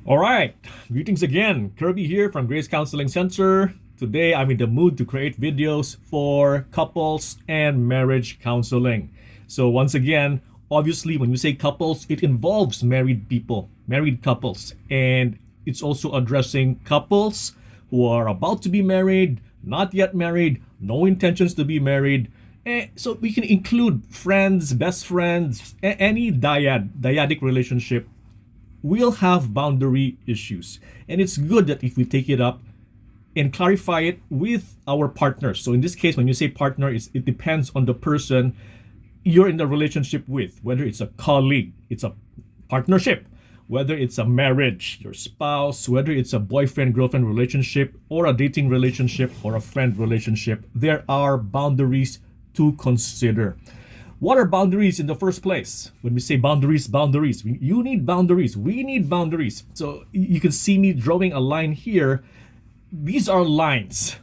All right, greetings again. Kirby here from Grace Counseling Center. Today I'm in the mood to create videos for couples and marriage counseling. So once again, obviously when you say couples, it involves married people, married couples, and it's also addressing couples who are about to be married, not yet married, no intentions to be married. So we can include friends, best friends, any dyadic relationship will have boundary issues. And it's good that if we take it up and clarify it with our partners. So in this case, when you say partner, it depends on the person you're in the relationship with, whether it's a colleague, it's a partnership, whether it's a marriage, your spouse, whether it's a boyfriend girlfriend relationship or a dating relationship or a friend relationship, there are boundaries to consider. What are boundaries in the first place? When we say boundaries, you need boundaries. We need boundaries. So you can see me drawing a line here. These are lines,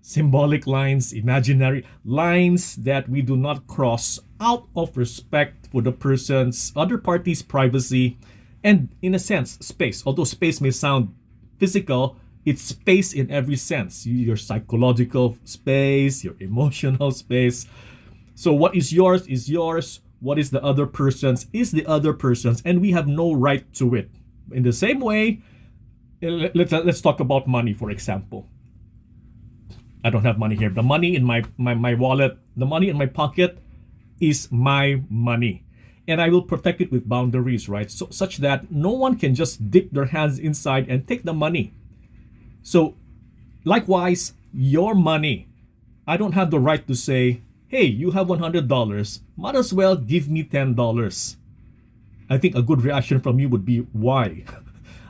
symbolic lines, imaginary lines that we do not cross out of respect for the person's, other party's privacy, and in a sense, space. Although space may sound physical, it's space in every sense. Your psychological space, your emotional space. So what is yours. What is the other person's is the other person's, and we have no right to it. In the same way, let's talk about money, for example. I don't have money here. The money in my wallet, the money in my pocket is my money. And I will protect it with boundaries, right? So such that no one can just dip their hands inside and take the money. So likewise, your money, I don't have the right to say, hey, you have $100, might as well give me $10. I think a good reaction from you would be, why?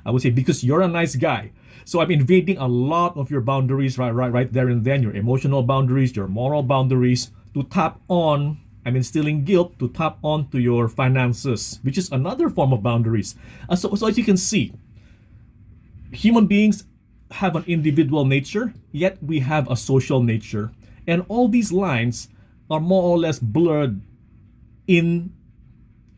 I would say, because you're a nice guy. So I'm invading a lot of your boundaries right there and then, your emotional boundaries, your moral boundaries, to tap on, I'm instilling guilt to tap on to your finances, which is another form of boundaries. So as you can see, human beings have an individual nature, yet we have a social nature. And all these lines are more or less blurred in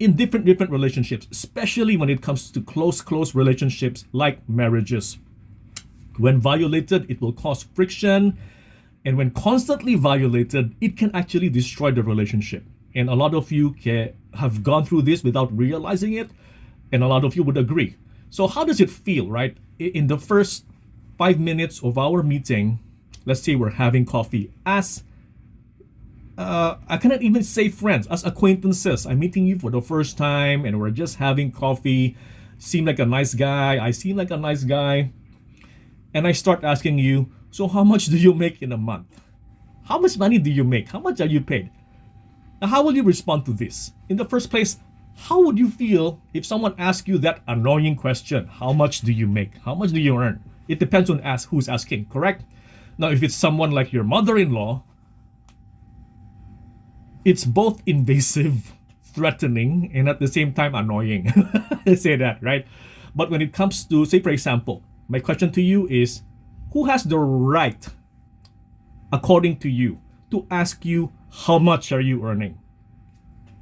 different relationships, especially when it comes to close relationships like marriages. When violated, it will cause friction, and when constantly violated, it can actually destroy the relationship. And a lot of you have gone through this without realizing it, and a lot of you would agree. So how does it feel, right? In the first 5 minutes of our meeting, let's say we're having coffee, as I cannot even say friends, as acquaintances. I'm meeting you for the first time and we're just having coffee. Seem like a nice guy. I seem like a nice guy. And I start asking you, so how much do you make in a month? How much money do you make? How much are you paid? Now, how will you respond to this? In the first place, how would you feel if someone asked you that annoying question? How much do you make? How much do you earn? It depends on who's asking, correct? Now, if it's someone like your mother-in-law, it's both invasive, threatening, and at the same time annoying. I say that, right? But when it comes to, say, for example, my question to you is, who has the right, according to you, to ask you, how much are you earning?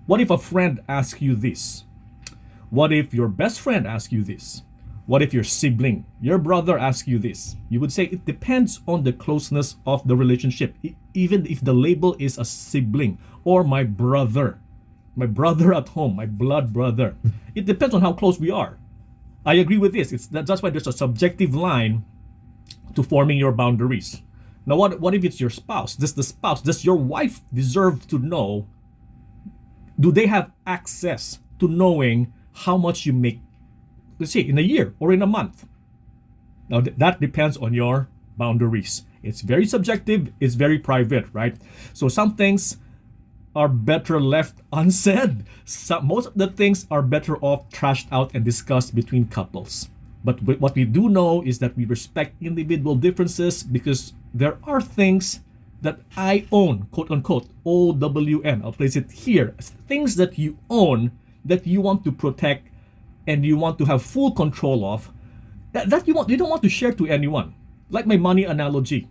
What if a friend asks you this? What if your best friend asks you this? What if your sibling, your brother asks you this? You would say it depends on the closeness of the relationship. Even if the label is a sibling or my brother at home, my blood brother. It depends on how close we are. I agree with this. That's why there's a subjective line to forming your boundaries. Now, what if it's your spouse? Does your wife deserve to know? Do they have access to knowing how much you make, let's say, in a year or in a month? Now, that depends on your boundaries. It's very subjective. It's very private, right? So some things are better left unsaid. Most of the things are better off trashed out and discussed between couples. But what we do know is that we respect individual differences, because there are things that I own, quote unquote, OWN. I'll place it here. Things that you own, that you want to protect and you want to have full control of, that you don't want to share to anyone. Like my money analogy,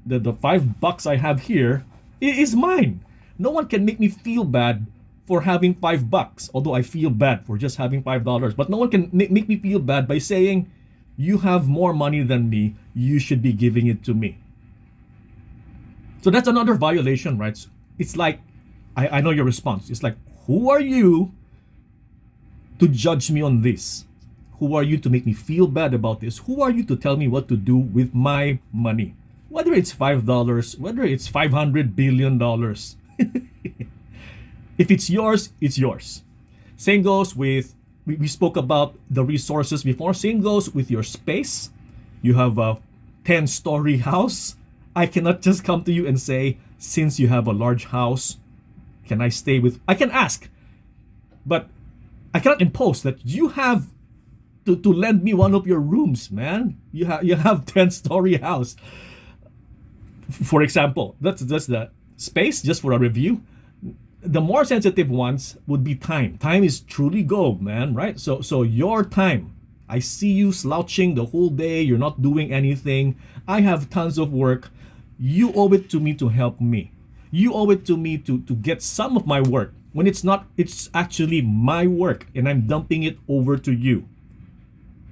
the $5 I have here is mine. No one can make me feel bad for having $5, although I feel bad for just having $5. But no one can make me feel bad by saying, You have more money than me. You should be giving it to me. So that's another violation, right? It's like, I know your response. It's like, who are you to judge me on this? Who are you to make me feel bad about this? Who are you to tell me what to do with my money? Whether it's $5, whether it's $500 billion. If it's yours, it's yours. Same goes with, we spoke about the resources before. Same goes with your space. You have a 10-story house. I cannot just come to you and say, since you have a large house, can I stay with, I can ask, but I cannot impose that you have to lend me one of your rooms, man. You have 10-story house. For example, that's the space, just for a review. The more sensitive ones would be time. Time is truly gold, man, right? So your time. I see you slouching the whole day. You're not doing anything. I have tons of work. You owe it to me to help me. You owe it to me to get some of my work. When it's not, it's actually my work and I'm dumping it over to you.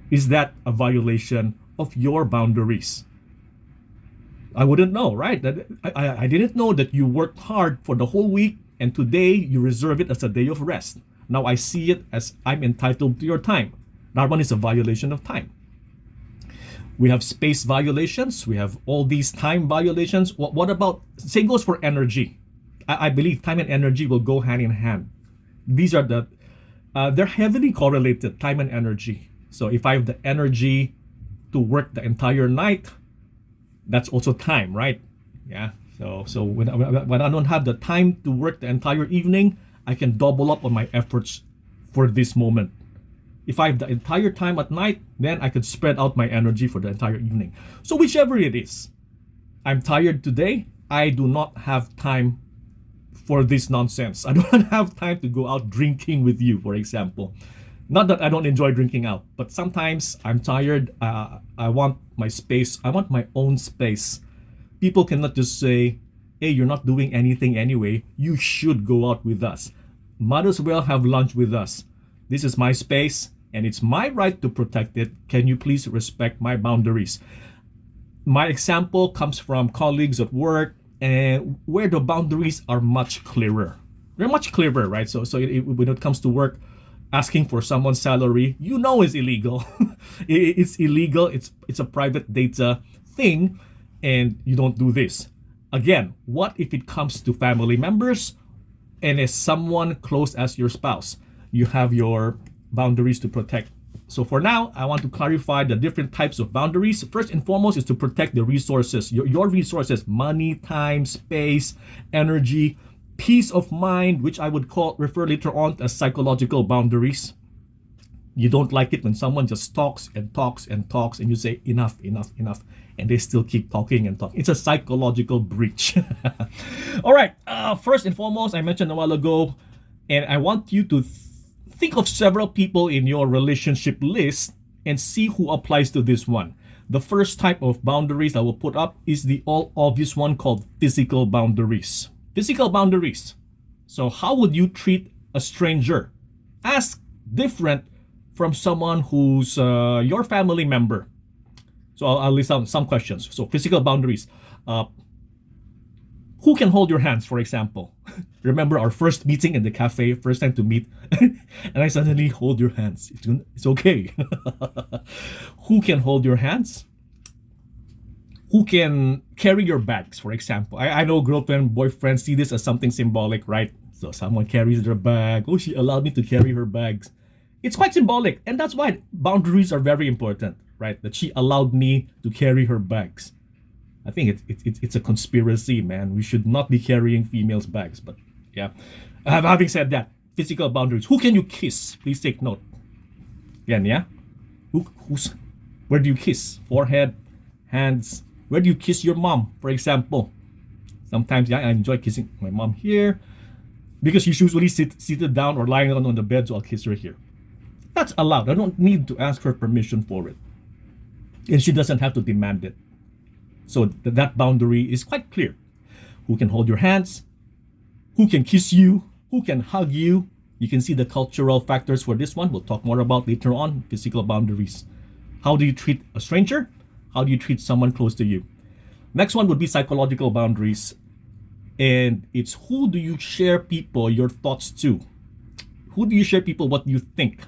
Is that a violation of your boundaries? I wouldn't know, right? That I didn't know that you worked hard for the whole week and today you reserve it as a day of rest. Now I see it as I'm entitled to your time. That one is a violation of time. We have space violations. We have all these time violations. What about, same goes for energy. I believe time and energy will go hand in hand. These are they're heavily correlated, time and energy. So if I have the energy to work the entire night, that's also time, right? Yeah. So when I don't have the time to work the entire evening, I can double up on my efforts for this moment. If I have the entire time at night, then I could spread out my energy for the entire evening. So whichever it is, I'm tired today. I do not have time for this nonsense. I don't have time to go out drinking with you, for example. Not that I don't enjoy drinking out, but sometimes I'm tired. I want my space. I want my own space. People cannot just say, hey, you're not doing anything anyway. You should go out with us. Might as well have lunch with us. This is my space and it's my right to protect it. Can you please respect my boundaries? My example comes from colleagues at work and where the boundaries are much clearer. They're much clearer, right? So when it comes to work, asking for someone's salary, you know is illegal. It's illegal. It's a private data thing and you don't do this. Again, what if it comes to family members and as someone close as your spouse? You have your boundaries to protect. So for now, I want to clarify the different types of boundaries. First and foremost is to protect the resources, your resources, money, time, space, energy, peace of mind, which I would refer later on as psychological boundaries. You don't like it when someone just talks and talks and talks and you say enough, and they still keep talking and talking. It's a psychological breach. All right, first and foremost, I mentioned a while ago, and I want you to think of several people in your relationship list and see who applies to this one. The first type of boundaries I will put up is the all obvious one called physical boundaries. Physical boundaries. So how would you treat a stranger as different from someone who's your family member? So I'll list out some questions. So physical boundaries. Who can hold your hands, for example? Remember our first meeting in the cafe, first time to meet, and I suddenly hold your hands. It's okay. Who can hold your hands? Who can carry your bags, for example? I know girlfriend, boyfriend see this as something symbolic, right? So someone carries their bag. Oh, she allowed me to carry her bags. It's quite symbolic, and that's why boundaries are very important, right? That she allowed me to carry her bags. I think it's a conspiracy, man. We should not be carrying females' bags, but yeah. Having said that, physical boundaries. Who can you kiss? Please take note. Again, yeah? Where do you kiss? Forehead, hands. Where do you kiss your mom, for example? Sometimes, yeah, I enjoy kissing my mom here because she's usually seated down or lying on the bed, so I'll kiss her here. That's allowed. I don't need to ask her permission for it. And she doesn't have to demand it. So that boundary is quite clear. Who can hold your hands? Who can kiss you? Who can hug you? You can see the cultural factors for this one. We'll talk more about later on, physical boundaries. How do you treat a stranger? How do you treat someone close to you? Next one would be psychological boundaries. And it's who do you share people your thoughts to? Who do you share people what you think?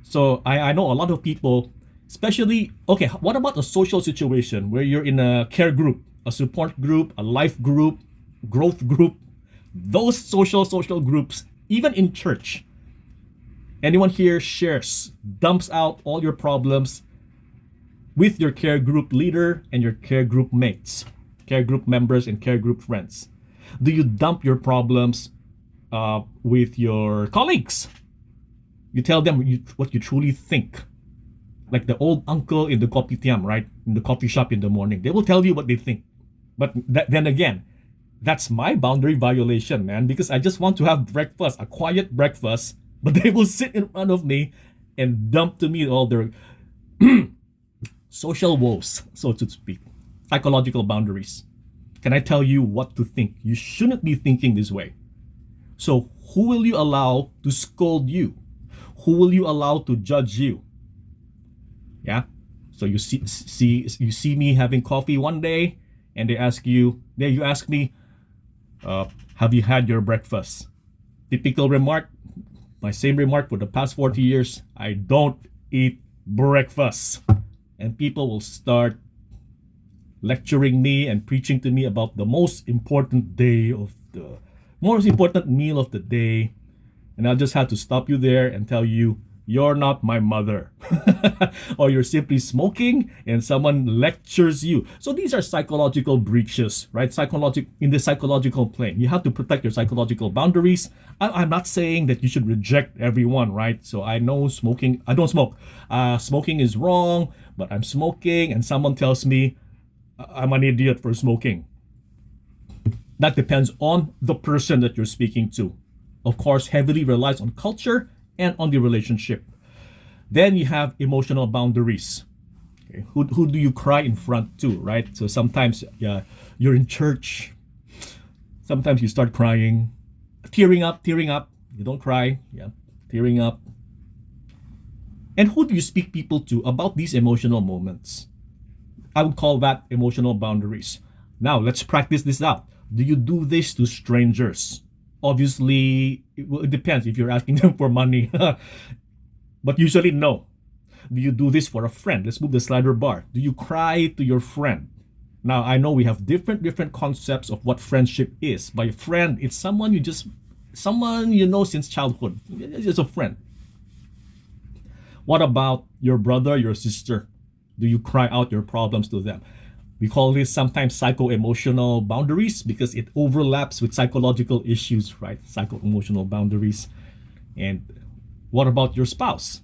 So I know a lot of people, especially, okay, what about a social situation where you're in a care group, a support group, a life group, growth group, those social groups, even in church. Anyone here shares, dumps out all your problems with your care group leader and your care group mates, care group members and care group friends? Do you dump your problems with your colleagues? You tell them what you truly think. Like the old uncle in the kopitiam, right? In the coffee shop in the morning. They will tell you what they think. But then again, that's my boundary violation, man, because I just want to have breakfast, a quiet breakfast, but they will sit in front of me and dump to me all their social woes, so to speak. Psychological boundaries. Can I tell you what to think? You shouldn't be thinking this way. So who will you allow to scold you? Who will you allow to judge you? Yeah. So you see me having coffee one day, and you ask me, have you had your breakfast? Typical remark, my same remark for the past 40 years, I don't eat breakfast. And people will start lecturing me and preaching to me about the most important meal of the day. And I'll just have to stop you there and tell you, you're not my mother. Or you're simply smoking and someone lectures you. So these are psychological breaches, right? In the psychological plane. You have to protect your psychological boundaries. I'm not saying that you should reject everyone, right? So I know I don't smoke. Smoking is wrong, but I'm smoking and someone tells me I'm an idiot for smoking. That depends on the person that you're speaking to. Of course, heavily relies on culture and on the relationship. Then you have emotional boundaries. Okay. Who do you cry in front to, right? So sometimes you're in church. Sometimes you start crying, tearing up. You don't cry, tearing up. And who do you speak people to about these emotional moments? I would call that emotional boundaries. Now, let's practice this out. Do you do this to strangers? Obviously, it depends if you're asking them for money. But usually, no. Do you do this for a friend? Let's move the slider bar. Do you cry to your friend? Now, I know we have different concepts of what friendship is. By a friend, it's someone you know since childhood. It's just a friend. What about your brother, your sister? Do you cry out your problems to them? We call this sometimes psycho-emotional boundaries because it overlaps with psychological issues, right? Psycho-emotional boundaries. And what about your spouse?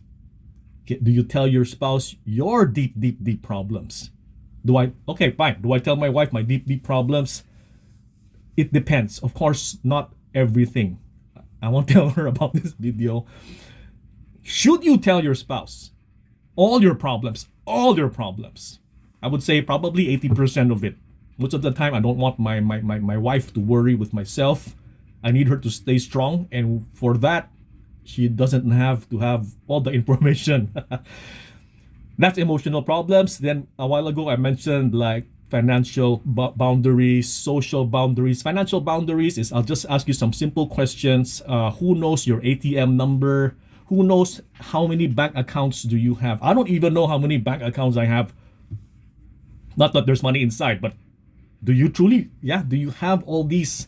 Do you tell your spouse your deep problems? Okay, fine. Do I tell my wife my deep problems? It depends. Of course, not everything. I won't tell her about this video. Should you tell your spouse all your problems? I would say probably 80% of it. Most of the time, I don't want my wife to worry with myself. I need her to stay strong. And for that, she doesn't have to have all the information. That's emotional problems. Then a while ago, I mentioned like financial boundaries, social boundaries. Financial boundaries is I'll just ask you some simple questions. Who knows your ATM number? Who knows how many bank accounts do you have? I don't even know how many bank accounts I have. Not that there's money inside, but do you truly, do you have all these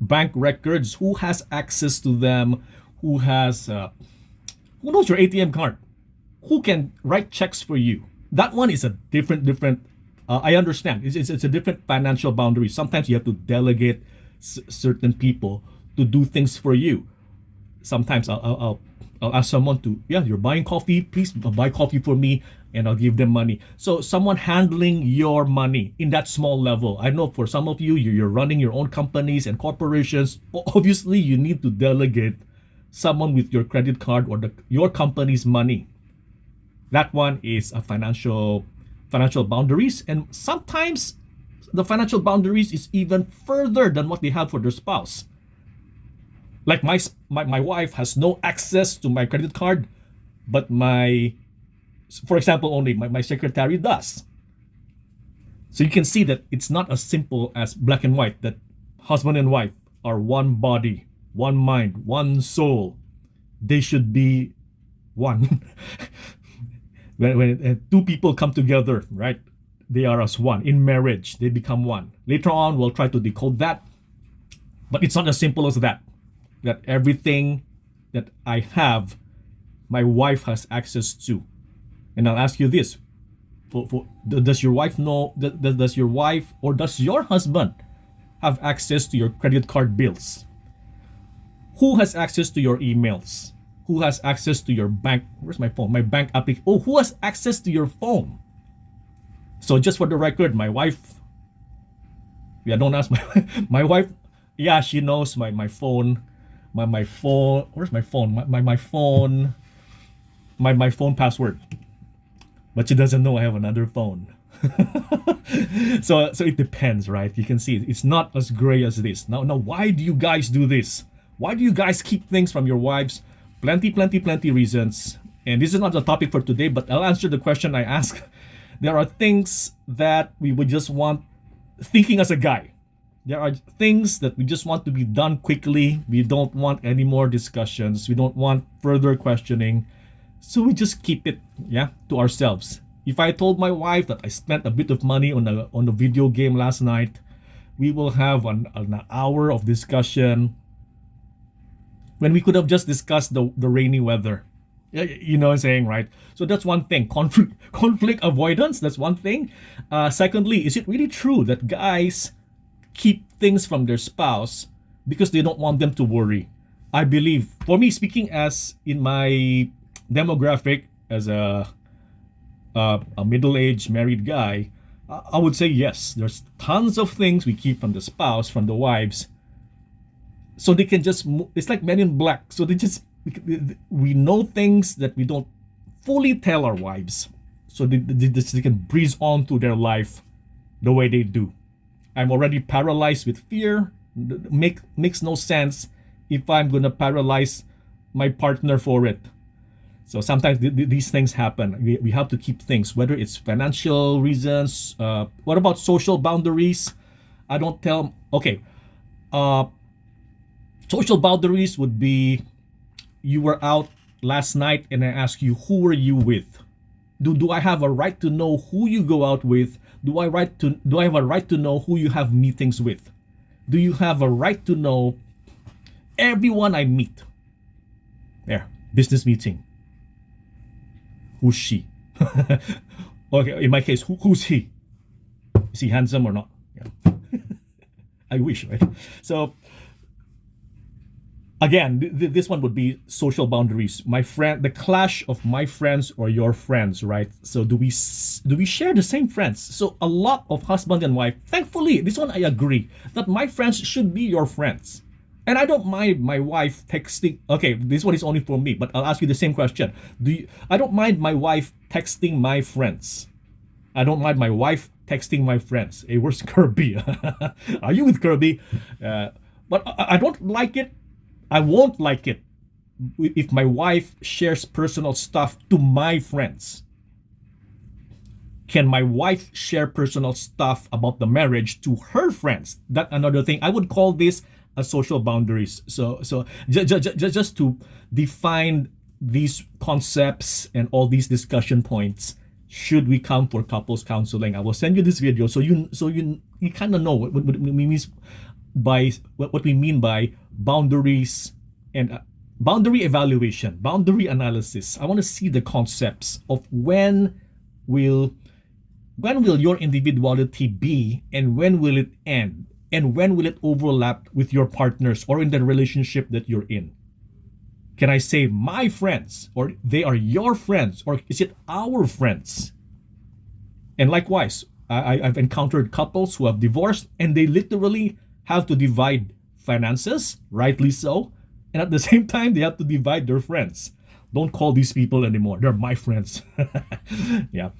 bank records? Who has access to them? Who knows your ATM card? Who can write checks for you? That one is a different, I understand. It's a different financial boundary. Sometimes you have to delegate certain people to do things for you. Sometimes I'll ask someone to, you're buying coffee, please buy coffee for me, and I'll give them money. So someone handling your money in that small level. I know for some of you, you're running your own companies and corporations. Obviously, you need to delegate someone with your credit card or your company's money. That one is a financial boundaries. And sometimes the financial boundaries is even further than what they have for their spouse. Like my wife has no access to my credit card, but my For example, only my secretary does. So you can see that it's not as simple as black and white, that husband and wife are one body, one mind, one soul. They should be one. when two people come together, right? They are as one. In marriage, they become one. Later on, we'll try to decode that. But it's not as simple as that. That everything that I have, my wife has access to. And I'll ask you this. Does your wife know, does your wife or does your husband have access to your credit card bills? Who has access to your emails? Who has access to your bank? Where's my phone? My bank application. Oh, who has access to your phone? So just for the record, my wife, don't ask my wife. Yeah, she knows my phone. My phone. Where's my phone? My phone. My phone password. But she doesn't know I have another phone. So it depends, right? You can see it's not as gray as this. Now, why do you guys do this? Why do you guys keep things from your wives? Plenty reasons. And this is not the topic for today, but I'll answer the question I asked. There are things that we would just want, thinking as a guy, there are things that we just want to be done quickly. We don't want any more discussions. We don't want further questioning. So we just keep it, to ourselves. If I told my wife that I spent a bit of money on a video game last night, we will have an hour of discussion when we could have just discussed the rainy weather. You know what I'm saying, right? So that's one thing. Conflict avoidance, that's one thing. Secondly, is it really true that guys keep things from their spouse because they don't want them to worry? I believe, for me, speaking as in my demographic, as a middle-aged married guy, I would say yes. There's tons of things we keep from the spouse, from the wives, so they can just it's like Men in Black. So we know things that we don't fully tell our wives, so they can breeze on through their life the way they do. I'm already paralyzed with fear. Makes no sense if I'm gonna paralyze my partner for it. So sometimes these things happen. We have to keep things, whether it's financial reasons. What about social boundaries? I don't tell. Okay. Social boundaries would be, you were out last night and I ask you, who were you with? Do I have a right to know who you go out with? Do I have a right to know who you have meetings with? Do you have a right to know everyone I meet? There, business meeting. Who's she? Okay, in my case, who's he? Is he handsome or not? Yeah. I wish, right? So again, this one would be social boundaries. My friend, the clash of my friends or your friends, right? So do we share the same friends? So a lot of husband and wife, thankfully, this one I agree, that my friends should be your friends. And I don't mind my wife texting. Okay, this one is only for me, but I'll ask you the same question. I don't mind my wife texting my friends. I don't mind my wife texting my friends. Hey, where's Kirby? Are you with Kirby? But I don't like it. I won't like it if my wife shares personal stuff to my friends. Can my wife share personal stuff about the marriage to her friends? That's another thing. I would call this a social boundaries. So just to define these concepts and all these discussion points, should we come for couples counseling? I will send you this video so you kind of know what we mean by boundaries and boundary evaluation, boundary analysis. I want to see the concepts of when will your individuality be, and when will it end, and when will it overlap with your partners or in the relationship that you're in. Can I say my friends, or they are your friends, or is it our friends? And likewise, I've encountered couples who have divorced and they literally have to divide finances, rightly so, and at the same time they have to divide their friends. Don't call these people anymore. They're my friends. Yeah.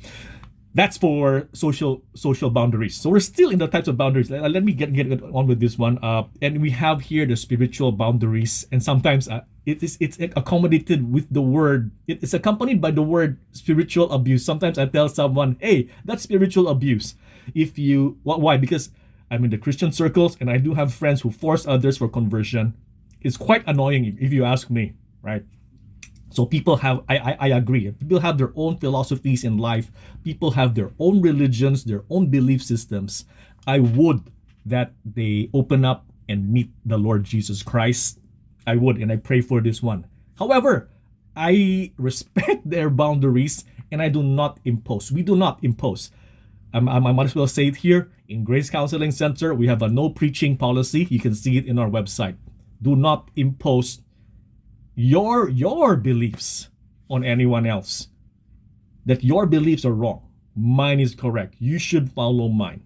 That's for social boundaries. So we're still in the types of boundaries. Let me get on with this one. And we have here the spiritual boundaries, and sometimes it's accommodated with the word. It's accompanied by the word spiritual abuse. Sometimes I tell someone, "Hey, that's spiritual abuse." If you why? Because I'm in the Christian circles, and I do have friends who force others for conversion. It's quite annoying if you ask me, right? So people have, I agree, people have their own philosophies in life. People have their own religions, their own belief systems. I would that they open up and meet the Lord Jesus Christ. I would, and I pray for this one. However, I respect their boundaries and I do not impose. We do not impose. I might as well say it here. In Grace Counseling Center, we have a no preaching policy. You can see it in our website. Do not impose your beliefs on anyone else. That your beliefs are wrong, mine is correct, you should follow mine.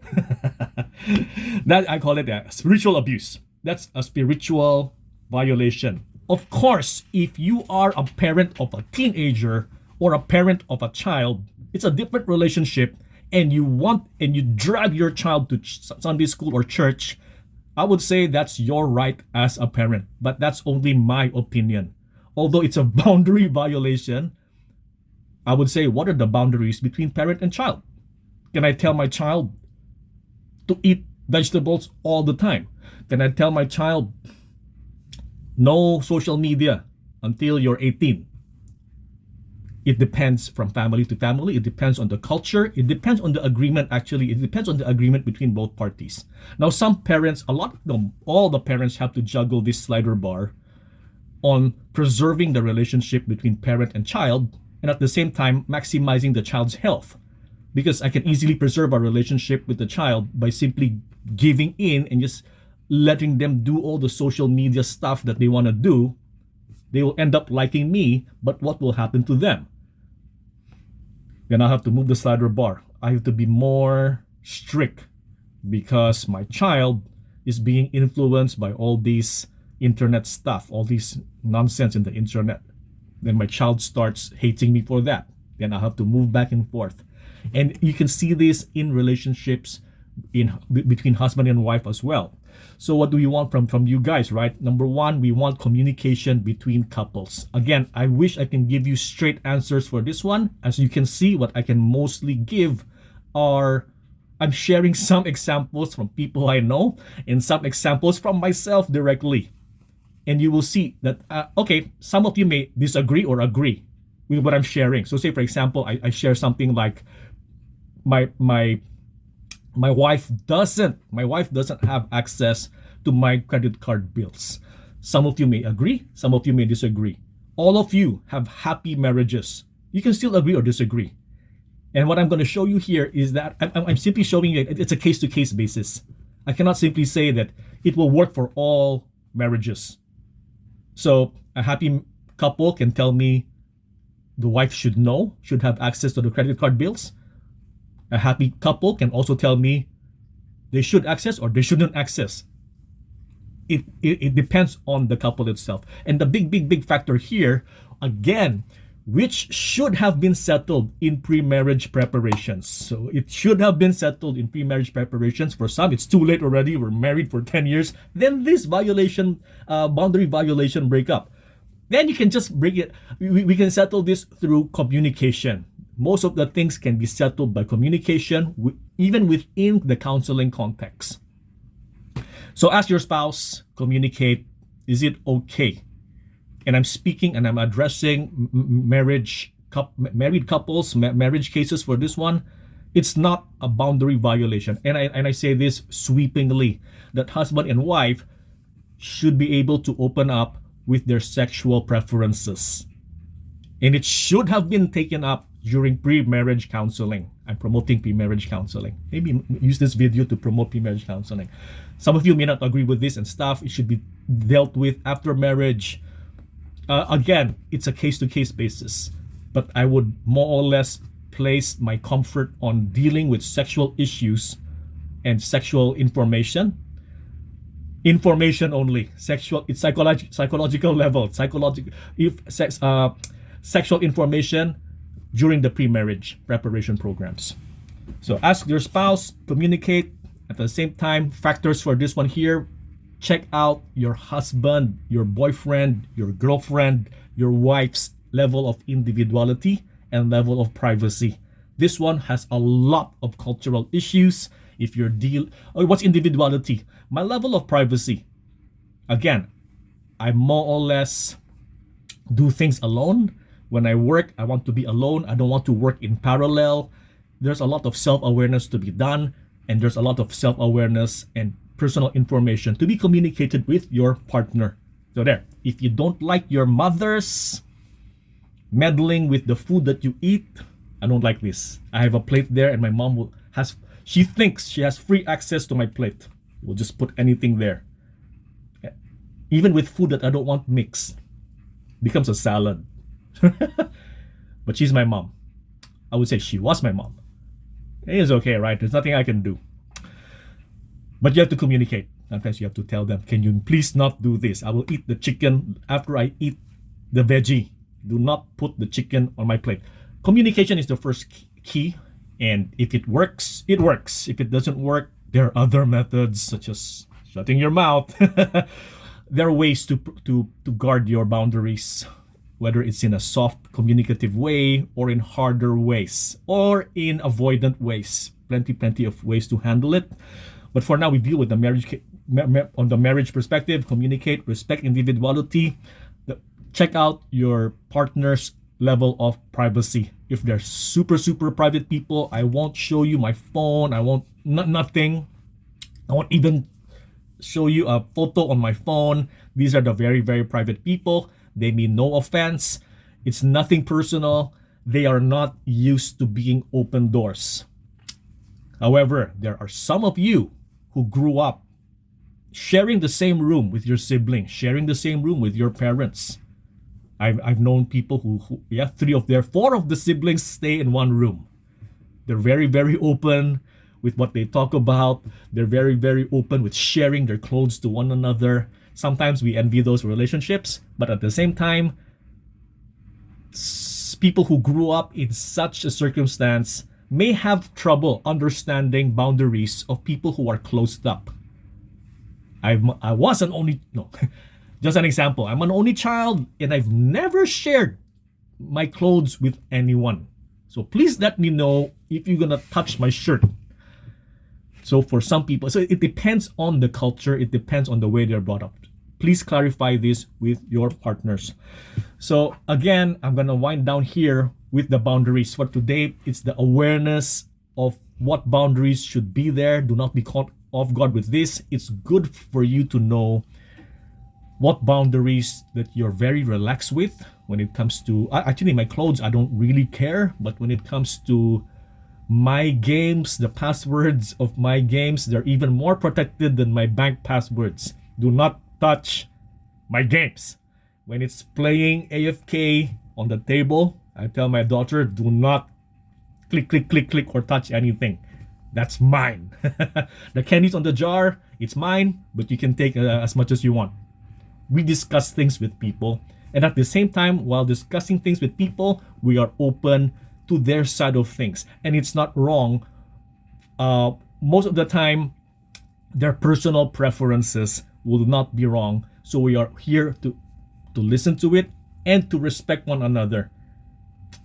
That, I call it a spiritual abuse. That's a spiritual violation. Of course, if you are a parent of a teenager or a parent of a child, it's a different relationship, and you drag your child to Sunday school or church. I would say that's your right as a parent, but that's only my opinion. Although it's a boundary violation, I would say, what are the boundaries between parent and child? Can I tell my child to eat vegetables all the time? Can I tell my child no social media until you're 18? It depends from family to family. It depends on the culture. It depends on the agreement. Actually, it depends on the agreement between both parties. Now, some parents, all the parents have to juggle this slider bar on preserving the relationship between parent and child, and at the same time maximizing the child's health. Because I can easily preserve a relationship with the child by simply giving in and just letting them do all the social media stuff that they want to do. They will end up liking me, but what will happen to them? Then I have to move the slider bar. I have to be more strict because my child is being influenced by all these internet stuff, all these nonsense in the internet. Then my child starts hating me for that. Then I have to move back and forth. And you can see this in relationships between husband and wife as well. So what do we want from you guys, right? Number one, we want communication between couples. Again, I wish I can give you straight answers for this one. As you can see, what I can mostly give are, I'm sharing some examples from people I know and some examples from myself directly. And you will see that, okay, some of you may disagree or agree with what I'm sharing. So say, for example, I share something like my wife doesn't have access to my credit card bills. Some of you may agree, some of you may disagree. All of you have happy marriages. You can still agree or disagree. And what I'm going to show you here is that I'm simply showing you it's a case-to-case basis. I cannot simply say that it will work for all marriages. So a happy couple can tell me the wife should have access to the credit card bills. A happy couple can also tell me they should access or they shouldn't access. It depends on the couple itself. And the big factor here, again, which should have been settled in pre-marriage preparations. So it should have been settled in pre-marriage preparations. For some, it's too late already. We're married for 10 years. Then this boundary violation breakup. Then you can just bring it, we can settle this through communication. Most of the things can be settled by communication, even within the counseling context. So ask your spouse, communicate, is it okay? And I'm speaking and I'm addressing married couples, marriage cases for this one. It's not a boundary violation. And I say this sweepingly, that husband and wife should be able to open up with their sexual preferences. And it should have been taken up during pre-marriage counseling. I'm promoting pre-marriage counseling. Maybe use this video to promote pre-marriage counseling. Some of you may not agree with this and stuff. It should be dealt with after marriage. Again, it's a case-to-case basis. But I would more or less place my comfort on dealing with sexual issues and sexual information. Information only. It's psychological level. Sexual information during the pre-marriage preparation programs. So ask your spouse, communicate. At the same time, factors for this one here, check out your husband, your boyfriend, your girlfriend, your wife's level of individuality and level of privacy. This one has a lot of cultural issues. If you're what's individuality? My level of privacy. Again, I more or less do things alone. When I work, I want to be alone. I don't want to work in parallel. There's a lot of self-awareness to be done, and there's a lot of self-awareness and personal information to be communicated with your partner. So there, if you don't like your mother's meddling with the food that you eat, I don't like this. I have a plate there, and my mom she thinks she has free access to my plate. We'll just put anything there. Even with food that I don't want mixed, becomes a salad. But she's my mom. I would say she was my mom. It is okay, right? There's nothing I can do. But you have to communicate. Sometimes you have to tell them, can you please not do this? I will eat the chicken after I eat the veggie. Do not put the chicken on my plate. Communication is the first key. And if it works, it works. If it doesn't work, there are other methods such as shutting your mouth. There are ways to guard your boundaries, whether it's in a soft, communicative way or in harder ways or in avoidant ways. Plenty of ways to handle it. But for now, we deal with the marriage on the marriage perspective. Communicate, respect individuality. Check out your partner's level of privacy. If they're super private people, I won't show you my phone. I won't nothing. I won't even show you a photo on my phone. These are the very private people. They mean no offense. It's nothing personal. They are not used to being open doors. However, there are some of you who grew up sharing the same room with your siblings, sharing the same room with your parents. I've known people who four of the siblings stay in one room. They're very open with what they talk about. They're very open with sharing their clothes to one another. Sometimes we envy those relationships, but at the same time, people who grew up in such a circumstance may have trouble understanding boundaries of people who are closed up. I was an only, no, just an example. I'm an only child and I've never shared my clothes with anyone. So please let me know if you're gonna touch my shirt. So for some people, so it depends on the culture, it depends on the way they're brought up. Please clarify this with your partners. So again, I'm gonna wind down here with the boundaries. For today, it's the awareness of what boundaries should be there. Do not be caught off guard with this. It's good for you to know what boundaries that you're very relaxed with when it comes to, actually my clothes, I don't really care, but when it comes to my games, the passwords of my games, they're even more protected than my bank passwords. Do not touch my games. When it's playing AFK on the table, I tell my daughter, do not click or touch anything. That's mine. The candies on the jar, it's mine, but you can take as much as you want. We discuss things with people, and at the same time, while discussing things with people, we are open to their side of things. And it's not wrong. Most of the time, their personal preferences will not be wrong. So we are here to listen to it and to respect one another.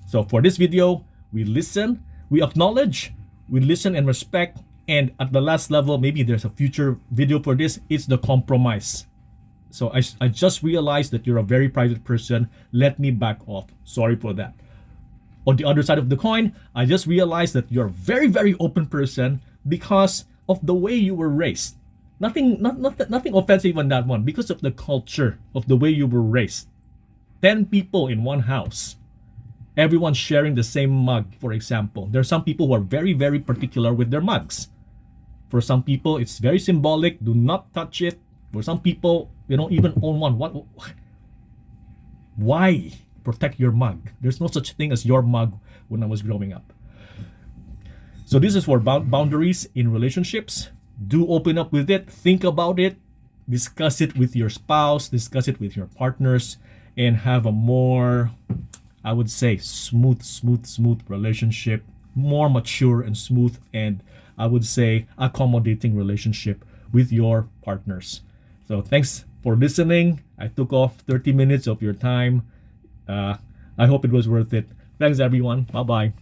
So for this video, we listen, we acknowledge, we listen and respect. And at the last level, maybe there's a future video for this, it's the compromise. So I just realized that you're a very private person. Let me back off. Sorry for that. On the other side of the coin, I just realized that you're a very open person because of the way you were raised. Nothing offensive on that one, because of the culture of the way you were raised. 10 people in one house. Everyone sharing the same mug, for example. There are some people who are very particular with their mugs. For some people, it's very symbolic. Do not touch it. For some people, they don't even own one. Why protect your mug? There's no such thing as your mug when I was growing up. So this is for boundaries in relationships. Do open up with it. Think about it. Discuss it with your spouse. Discuss it with your partners. And have a more, I would say, smooth relationship more mature and smooth, and I would say accommodating relationship with your partners. So thanks for listening. I took off 30 minutes of your time. I hope it was worth it. Thanks, everyone. Bye bye.